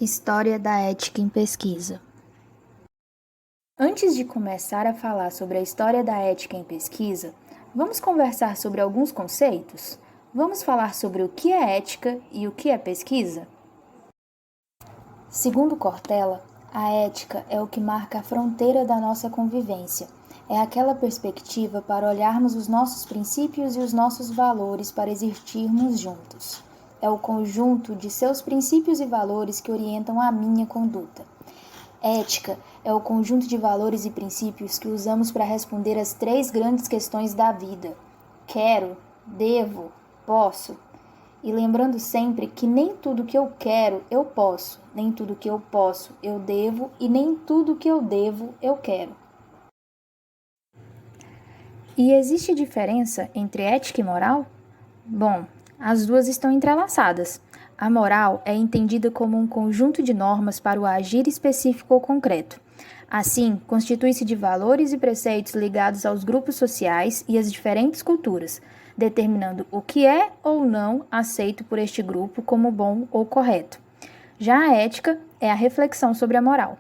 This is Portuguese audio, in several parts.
História da ética em pesquisa. Antes de começar a falar sobre a história da ética em pesquisa, vamos conversar sobre alguns conceitos? Vamos falar sobre o que é ética e o que é pesquisa? Segundo Cortella, a ética é o que marca a fronteira da nossa convivência. É aquela perspectiva para olharmos os nossos princípios e os nossos valores para existirmos juntos. É o conjunto de seus princípios e valores que orientam a minha conduta. Ética é o conjunto de valores e princípios que usamos para responder às três grandes questões da vida: quero, devo, posso. E lembrando sempre que nem tudo que eu quero eu posso, nem tudo que eu posso eu devo e nem tudo que eu devo eu quero. E existe diferença entre ética e moral? Bom, as duas estão entrelaçadas. A moral é entendida como um conjunto de normas para o agir específico ou concreto. Assim, constitui-se de valores e preceitos ligados aos grupos sociais e às diferentes culturas, determinando o que é ou não aceito por este grupo como bom ou correto. Já a ética é a reflexão sobre a moral.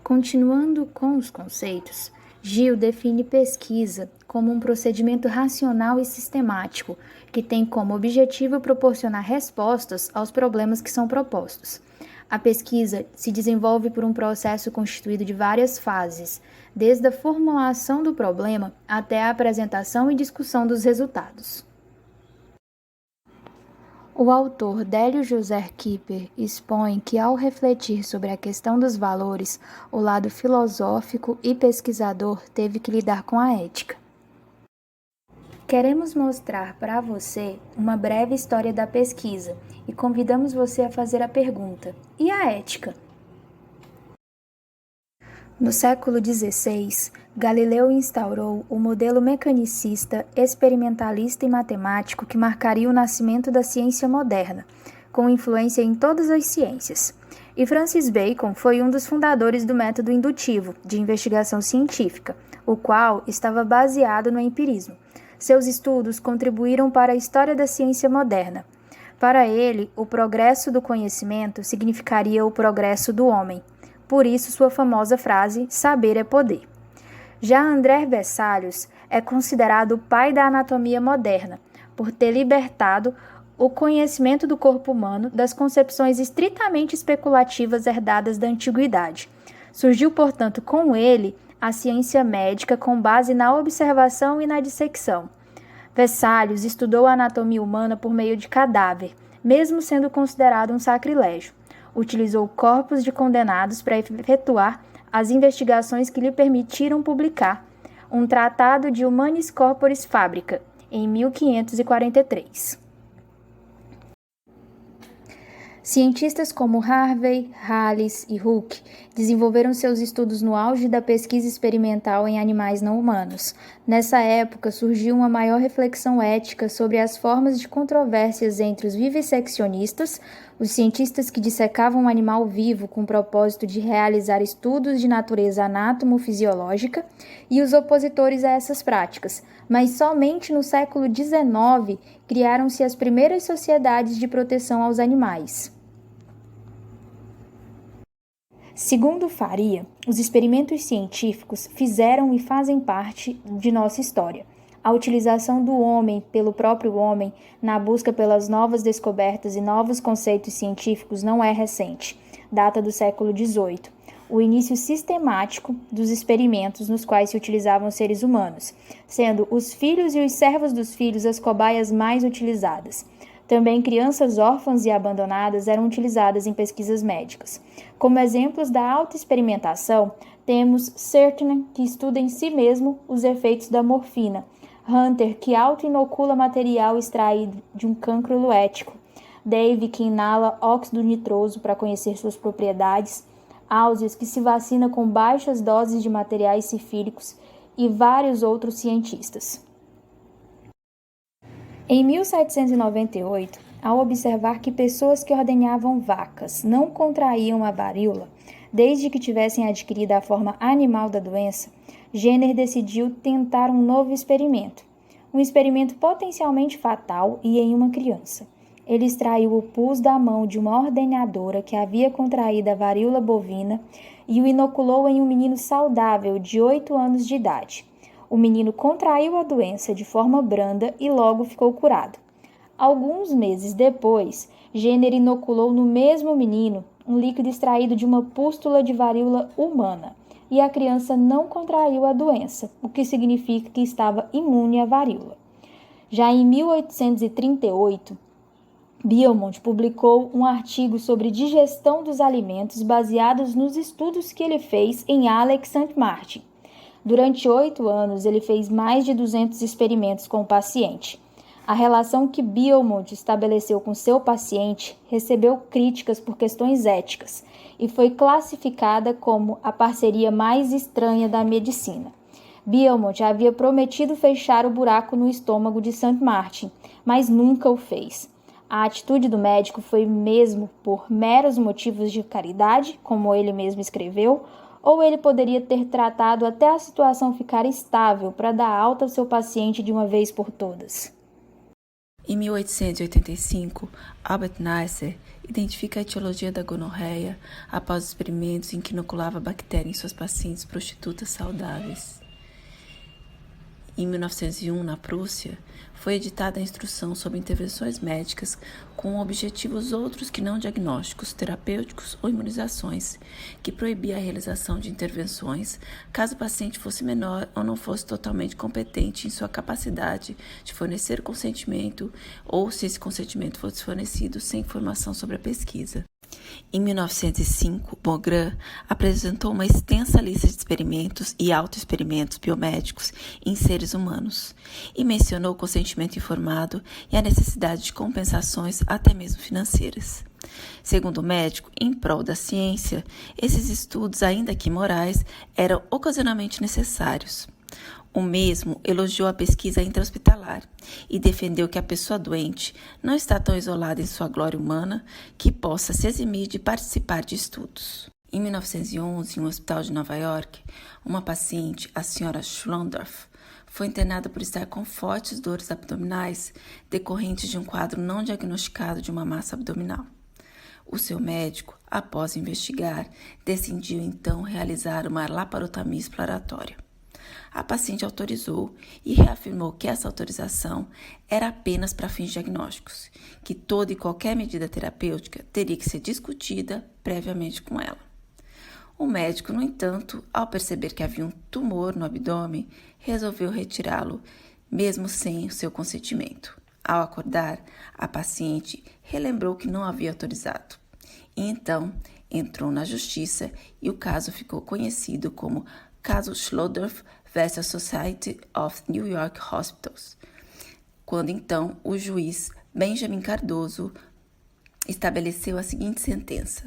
Continuando com os conceitos, Gil define pesquisa como um procedimento racional e sistemático que tem como objetivo proporcionar respostas aos problemas que são propostos. A pesquisa se desenvolve por um processo constituído de várias fases, desde a formulação do problema até a apresentação e discussão dos resultados. O autor Délio José Kipper expõe que, ao refletir sobre a questão dos valores, o lado filosófico e pesquisador teve que lidar com a ética. Queremos mostrar para você uma breve história da pesquisa e convidamos você a fazer a pergunta: e a ética? No século XVI, Galileu instaurou o modelo mecanicista, experimentalista e matemático que marcaria o nascimento da ciência moderna, com influência em todas as ciências. E Francis Bacon foi um dos fundadores do método indutivo de investigação científica, o qual estava baseado no empirismo. Seus estudos contribuíram para a história da ciência moderna. Para ele, o progresso do conhecimento significaria o progresso do homem. Por isso, sua famosa frase, saber é poder. Já André Vesalius é considerado o pai da anatomia moderna, por ter libertado o conhecimento do corpo humano das concepções estritamente especulativas herdadas da antiguidade. Surgiu, portanto, com ele a ciência médica com base na observação e na dissecção. Vesalius estudou a anatomia humana por meio de cadáver, mesmo sendo considerado um sacrilégio. Utilizou corpos de condenados para efetuar as investigações que lhe permitiram publicar um tratado de Humanis Corporis Fabrica, em 1543. Cientistas como Harvey, Hallis e Hooke desenvolveram seus estudos no auge da pesquisa experimental em animais não humanos. Nessa época, surgiu uma maior reflexão ética sobre as formas de controvérsias entre os vivisseccionistas, os cientistas que dissecavam um animal vivo com o propósito de realizar estudos de natureza anatomo-fisiológica, e os opositores a essas práticas. Mas somente no século XIX criaram-se as primeiras sociedades de proteção aos animais. Segundo Faria, os experimentos científicos fizeram e fazem parte de nossa história. A utilização do homem pelo próprio homem na busca pelas novas descobertas e novos conceitos científicos não é recente, data do século XVIII. O início sistemático dos experimentos nos quais se utilizavam seres humanos, sendo os filhos e os servos dos filhos as cobaias mais utilizadas. Também crianças órfãs e abandonadas eram utilizadas em pesquisas médicas. Como exemplos da autoexperimentação, temos Sertner, que estuda em si mesmo os efeitos da morfina, Hunter, que auto-inocula material extraído de um cancro luético, Dave, que inala óxido nitroso para conhecer suas propriedades, Ausias, que se vacina com baixas doses de materiais sifílicos, e vários outros cientistas. Em 1798, ao observar que pessoas que ordenhavam vacas não contraíam a varíola, desde que tivessem adquirido a forma animal da doença, Jenner decidiu tentar um novo experimento. Um experimento potencialmente fatal e em uma criança. ele extraiu o pus da mão de uma ordenhadora que havia contraído a varíola bovina e o inoculou em um menino saudável de 8 anos de idade. O menino contraiu a doença de forma branda e logo ficou curado. Alguns meses depois, Jenner inoculou no mesmo menino um líquido extraído de uma pústula de varíola humana, e a criança não contraiu a doença, o que significa que estava imune à varíola. Já em 1838, Beaumont publicou um artigo sobre digestão dos alimentos baseados nos estudos que ele fez em Alex St. Martin. Durante 8 anos, ele fez mais de 200 experimentos com o paciente. A relação que Beaumont estabeleceu com seu paciente recebeu críticas por questões éticas e foi classificada como a parceria mais estranha da medicina. Beaumont havia prometido fechar o buraco no estômago de St. Martin, mas nunca o fez. A atitude do médico foi mesmo por meros motivos de caridade, como ele mesmo escreveu, ou ele poderia ter tratado até a situação ficar estável para dar alta ao seu paciente de uma vez por todas. Em 1885, Albert Neisser identifica a etiologia da gonorreia após experimentos em que inoculava a bactéria em suas pacientes prostitutas saudáveis. Em 1901, na Prússia, foi editada a instrução sobre intervenções médicas com objetivos outros que não diagnósticos, terapêuticos ou imunizações, que proibia a realização de intervenções caso o paciente fosse menor ou não fosse totalmente competente em sua capacidade de fornecer consentimento ou se esse consentimento fosse fornecido sem informação sobre a pesquisa. Em 1905, Bogrand apresentou uma extensa lista de experimentos e autoexperimentos biomédicos em seres humanos e mencionou o consentimento informado e a necessidade de compensações até mesmo financeiras. Segundo o médico, em prol da ciência, esses estudos, ainda que morais, eram ocasionalmente necessários. O mesmo elogiou a pesquisa intra-hospitalar e defendeu que a pessoa doente não está tão isolada em sua glória humana que possa se eximir de participar de estudos. Em 1911, em um hospital de Nova York, uma paciente, a senhora Schlondorf, foi internada por estar com fortes dores abdominais decorrentes de um quadro não diagnosticado de uma massa abdominal. O seu médico, após investigar, decidiu então realizar uma laparotomia exploratória. A paciente autorizou e reafirmou que essa autorização era apenas para fins diagnósticos, que toda e qualquer medida terapêutica teria que ser discutida previamente com ela. O médico, no entanto, ao perceber que havia um tumor no abdômen, resolveu retirá-lo, mesmo sem o seu consentimento. Ao acordar, a paciente relembrou que não havia autorizado. E então, entrou na justiça e o caso ficou conhecido como Caso Schlondorf versus Society of New York Hospitals, quando então o juiz Benjamin Cardoso estabeleceu a seguinte sentença: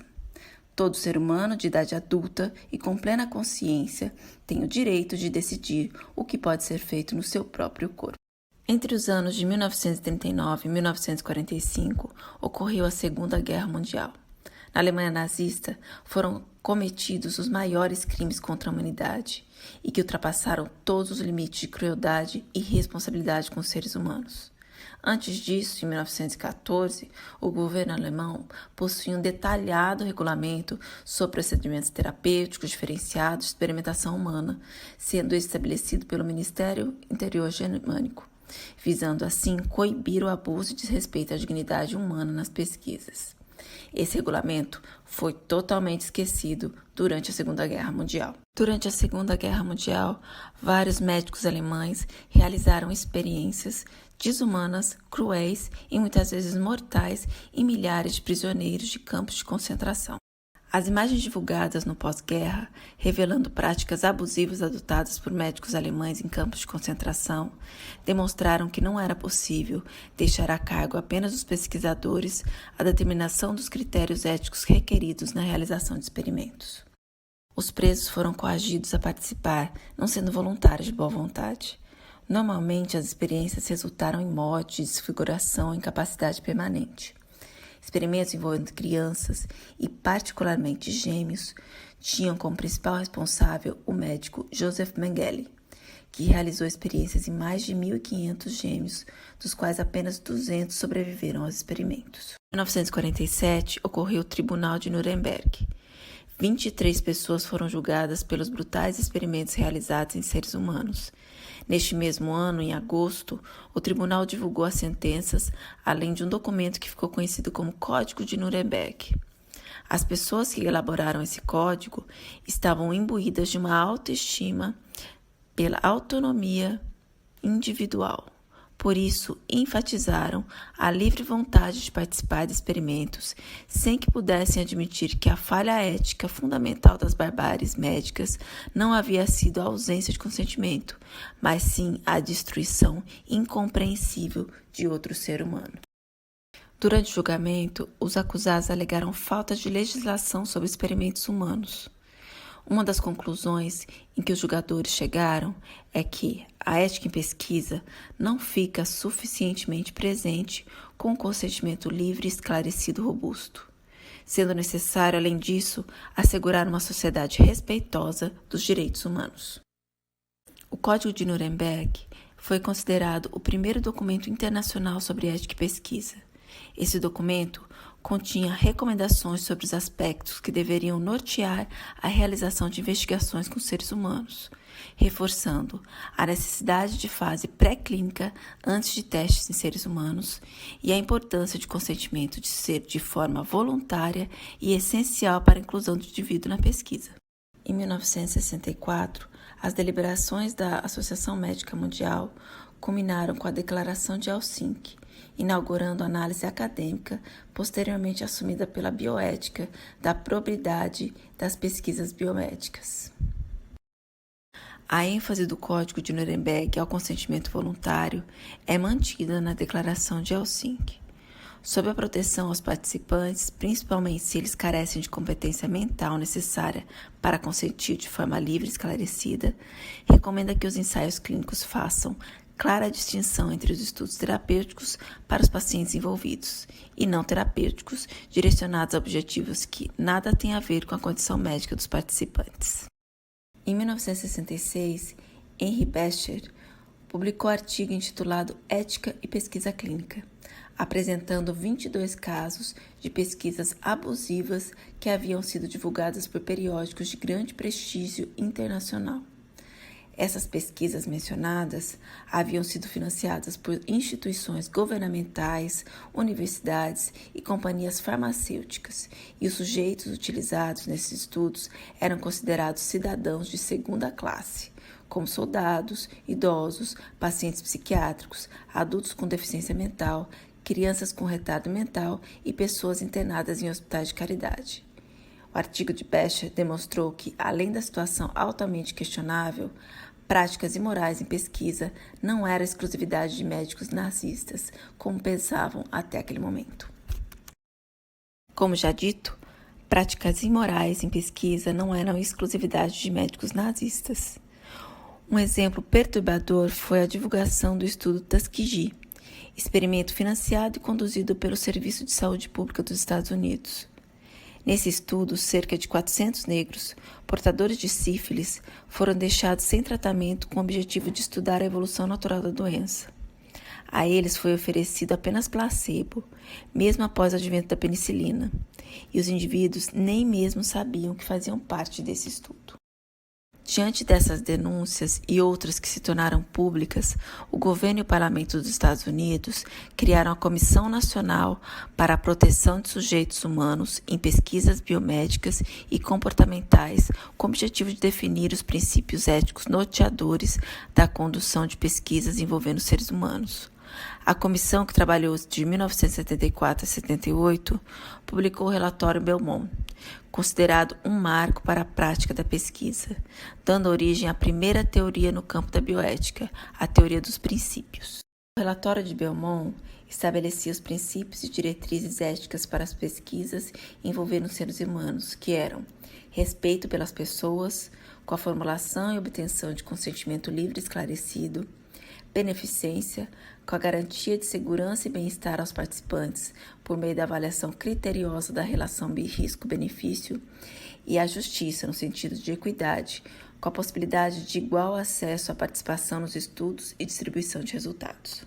todo ser humano de idade adulta e com plena consciência tem o direito de decidir o que pode ser feito no seu próprio corpo. Entre os anos de 1939 e 1945, ocorreu a Segunda Guerra Mundial. Na Alemanha nazista, foram cometidos os maiores crimes contra a humanidade e que ultrapassaram todos os limites de crueldade e responsabilidade com os seres humanos. Antes disso, em 1914, o governo alemão possuía um detalhado regulamento sobre procedimentos terapêuticos diferenciados de experimentação humana, sendo estabelecido pelo Ministério Interior Germânico, visando assim coibir o abuso e desrespeito à dignidade humana nas pesquisas. Esse regulamento foi totalmente esquecido durante a Segunda Guerra Mundial. Durante a Segunda Guerra Mundial, vários médicos alemães realizaram experiências desumanas, cruéis e muitas vezes mortais em milhares de prisioneiros de campos de concentração. As imagens divulgadas no pós-guerra, revelando práticas abusivas adotadas por médicos alemães em campos de concentração, demonstraram que não era possível deixar a cargo apenas dos pesquisadores a determinação dos critérios éticos requeridos na realização de experimentos. Os presos foram coagidos a participar, não sendo voluntários de boa vontade. Normalmente, as experiências resultaram em morte, desfiguração ou incapacidade permanente. Experimentos envolvendo crianças e particularmente gêmeos tinham como principal responsável o médico Joseph Mengele, que realizou experiências em mais de 1.500 gêmeos, dos quais apenas 200 sobreviveram aos experimentos. Em 1947, ocorreu o Tribunal de Nuremberg. 23 pessoas foram julgadas pelos brutais experimentos realizados em seres humanos. Neste mesmo ano, em agosto, o tribunal divulgou as sentenças, além de um documento que ficou conhecido como Código de Nuremberg. As pessoas que elaboraram esse código estavam imbuídas de uma autoestima pela autonomia individual. Por isso, enfatizaram a livre vontade de participar de experimentos, sem que pudessem admitir que a falha ética fundamental das barbáries médicas não havia sido a ausência de consentimento, mas sim a destruição incompreensível de outro ser humano. Durante o julgamento, os acusados alegaram falta de legislação sobre experimentos humanos. Uma das conclusões em que os julgadores chegaram é que a ética em pesquisa não fica suficientemente presente com o consentimento livre, esclarecido e robusto, sendo necessário, além disso, assegurar uma sociedade respeitosa dos direitos humanos. O Código de Nuremberg foi considerado o primeiro documento internacional sobre ética e pesquisa. Esse documento continha recomendações sobre os aspectos que deveriam nortear a realização de investigações com seres humanos, reforçando a necessidade de fase pré-clínica antes de testes em seres humanos e a importância de consentimento de ser de forma voluntária e essencial para a inclusão do indivíduo na pesquisa. Em 1964, as deliberações da Associação Médica Mundial culminaram com a Declaração de Helsinki, inaugurando a análise acadêmica posteriormente assumida pela bioética da probidade das pesquisas biomédicas. A ênfase do Código de Nuremberg ao consentimento voluntário é mantida na Declaração de Helsinki. Sob a proteção aos participantes, principalmente se eles carecem de competência mental necessária para consentir de forma livre e esclarecida, recomenda que os ensaios clínicos façam clara distinção entre os estudos terapêuticos para os pacientes envolvidos e não terapêuticos direcionados a objetivos que nada têm a ver com a condição médica dos participantes. Em 1966, Henry Bescher publicou artigo intitulado Ética e Pesquisa Clínica, apresentando 22 casos de pesquisas abusivas que haviam sido divulgadas por periódicos de grande prestígio internacional. Essas pesquisas mencionadas haviam sido financiadas por instituições governamentais, universidades e companhias farmacêuticas, e os sujeitos utilizados nesses estudos eram considerados cidadãos de segunda classe, como soldados, idosos, pacientes psiquiátricos, adultos com deficiência mental, crianças com retardo mental e pessoas internadas em hospitais de caridade. O artigo de Bescher demonstrou que, além da situação altamente questionável, práticas imorais em pesquisa não eram exclusividade de médicos nazistas, como pensavam até aquele momento. Como já dito, práticas imorais em pesquisa não eram exclusividade de médicos nazistas. Um exemplo perturbador foi a divulgação do estudo Tuskegee, experimento financiado e conduzido pelo Serviço de Saúde Pública dos Estados Unidos. Nesse estudo, cerca de 400 negros, portadores de sífilis, foram deixados sem tratamento com o objetivo de estudar a evolução natural da doença. A eles foi oferecido apenas placebo, mesmo após o advento da penicilina, e os indivíduos nem mesmo sabiam que faziam parte desse estudo. Diante dessas denúncias e outras que se tornaram públicas, o governo e o parlamento dos Estados Unidos criaram a Comissão Nacional para a Proteção de Sujeitos Humanos em Pesquisas Biomédicas e Comportamentais, com o objetivo de definir os princípios éticos norteadores da condução de pesquisas envolvendo seres humanos. A comissão, que trabalhou de 1974 a 78, publicou o relatório Belmont, considerado um marco para a prática da pesquisa, dando origem à primeira teoria no campo da bioética, a teoria dos princípios. O relatório de Belmont estabelecia os princípios e diretrizes éticas para as pesquisas envolvendo seres humanos, que eram respeito pelas pessoas, com a formulação e obtenção de consentimento livre e esclarecido, beneficência, com a garantia de segurança e bem-estar aos participantes por meio da avaliação criteriosa da relação risco-benefício, e a justiça, no sentido de equidade, com a possibilidade de igual acesso à participação nos estudos e distribuição de resultados.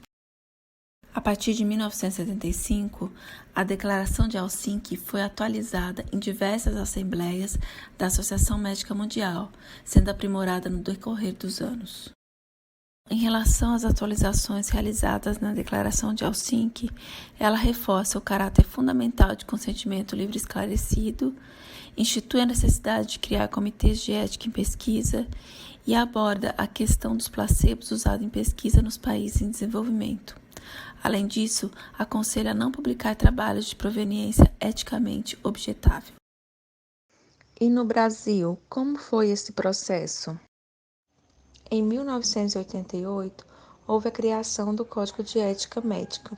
A partir de 1975, a Declaração de Helsinki foi atualizada em diversas assembleias da Associação Médica Mundial, sendo aprimorada no decorrer dos anos. Em relação às atualizações realizadas na Declaração de Helsinki, ela reforça o caráter fundamental de consentimento livre e esclarecido, institui a necessidade de criar comitês de ética em pesquisa e aborda a questão dos placebos usados em pesquisa nos países em desenvolvimento. Além disso, aconselha a não publicar trabalhos de proveniência eticamente objetável. E no Brasil, como foi esse processo? Em 1988, houve a criação do Código de Ética Médica,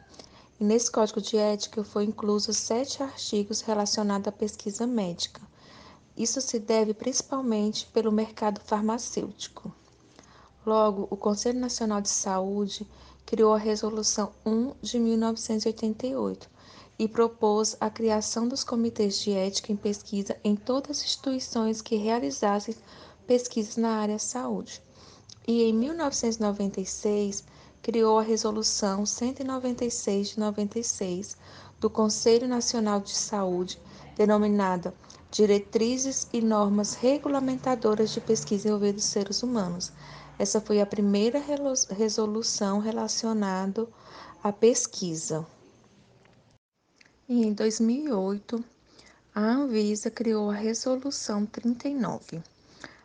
e nesse Código de Ética foi inclusos 7 artigos relacionados à pesquisa médica. Isso se deve principalmente pelo mercado farmacêutico. Logo, o Conselho Nacional de Saúde criou a Resolução 1 de 1988 e propôs a criação dos comitês de ética em pesquisa em todas as instituições que realizassem pesquisas na área da saúde. E em 1996, criou a Resolução 196 de 96 do Conselho Nacional de Saúde, denominada Diretrizes e Normas Regulamentadoras de Pesquisa envolvendo seres humanos. Essa foi a primeira resolução relacionada à pesquisa. E em 2008, a Anvisa criou a Resolução 39.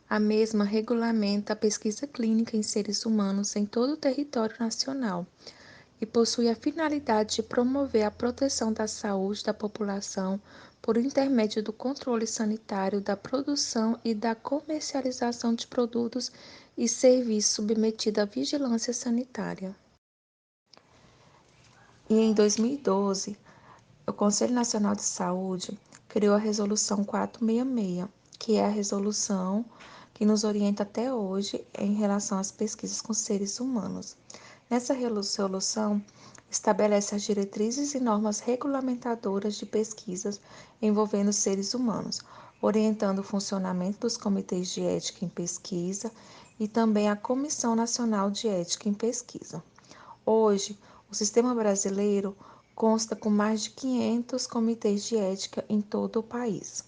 A mesma regulamenta a pesquisa clínica em seres humanos em todo o território nacional e possui a finalidade de promover a proteção da saúde da população por intermédio do controle sanitário da produção e da comercialização de produtos e serviços submetidos à vigilância sanitária. E em 2012, o Conselho Nacional de Saúde criou a Resolução 466, que é a resolução que nos orienta até hoje em relação às pesquisas com seres humanos. Nessa resolução, estabelece as diretrizes e normas regulamentadoras de pesquisas envolvendo seres humanos, orientando o funcionamento dos comitês de ética em pesquisa e também a Comissão Nacional de Ética em Pesquisa. Hoje, o sistema brasileiro consta com mais de 500 comitês de ética em todo o país.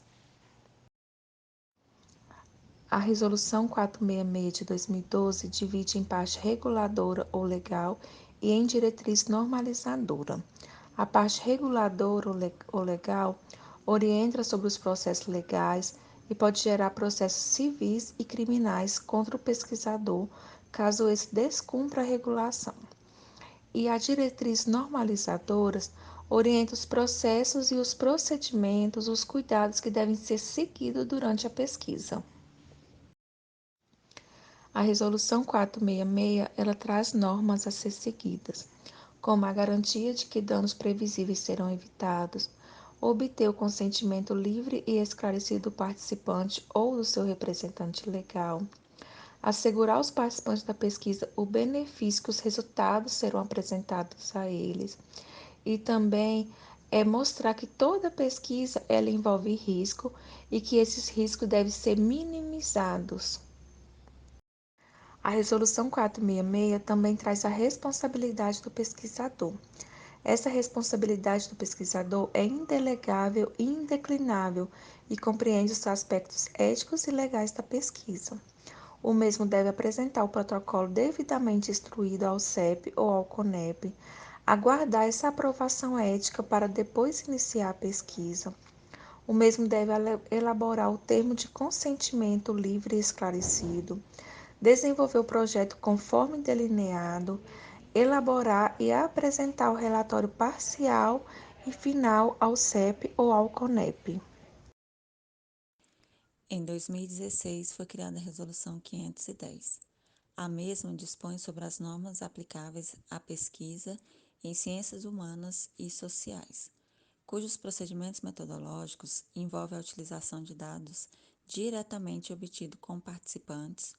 A Resolução 466 de 2012 divide em parte reguladora ou legal e em diretriz normalizadora. A parte reguladora ou legal orienta sobre os processos legais e pode gerar processos civis e criminais contra o pesquisador, caso esse descumpra a regulação. E a diretriz normalizadoras orienta os processos e os procedimentos, os cuidados que devem ser seguidos durante a pesquisa. A Resolução 466, ela traz normas a ser seguidas, como a garantia de que danos previsíveis serão evitados, obter o consentimento livre e esclarecido do participante ou do seu representante legal, assegurar aos participantes da pesquisa o benefício que os resultados serão apresentados a eles e também mostrar que toda pesquisa ela envolve risco e que esses riscos devem ser minimizados. A Resolução 466 também traz a responsabilidade do pesquisador. Essa responsabilidade do pesquisador é indelegável e indeclinável e compreende os aspectos éticos e legais da pesquisa. O mesmo deve apresentar o protocolo devidamente instruído ao CEP ou ao CONEP, aguardar essa aprovação ética para depois iniciar a pesquisa. O mesmo deve elaborar o termo de consentimento livre e esclarecido, desenvolver o projeto conforme delineado, elaborar e apresentar o relatório parcial e final ao CEP ou ao CONEP. Em 2016, foi criada a Resolução 510. A mesma dispõe sobre as normas aplicáveis à pesquisa em ciências humanas e sociais, cujos procedimentos metodológicos envolvem a utilização de dados diretamente obtidos com participantes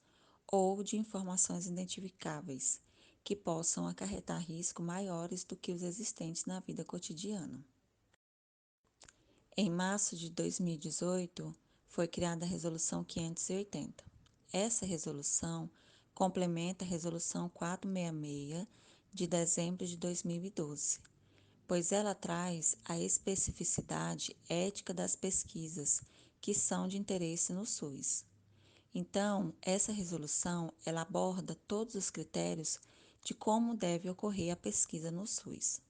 ou de informações identificáveis, que possam acarretar riscos maiores do que os existentes na vida cotidiana. Em março de 2018, foi criada a Resolução 580. Essa resolução complementa a Resolução 466 de dezembro de 2012, pois ela traz a especificidade ética das pesquisas que são de interesse no SUS. Então, essa resolução ela aborda todos os critérios de como deve ocorrer a pesquisa no SUS.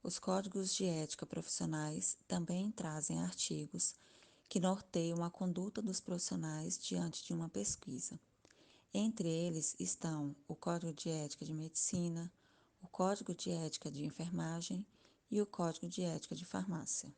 Os códigos de ética profissionais também trazem artigos que norteiam a conduta dos profissionais diante de uma pesquisa. Entre eles estão o Código de Ética de Medicina, o Código de Ética de Enfermagem e o Código de Ética de Farmácia.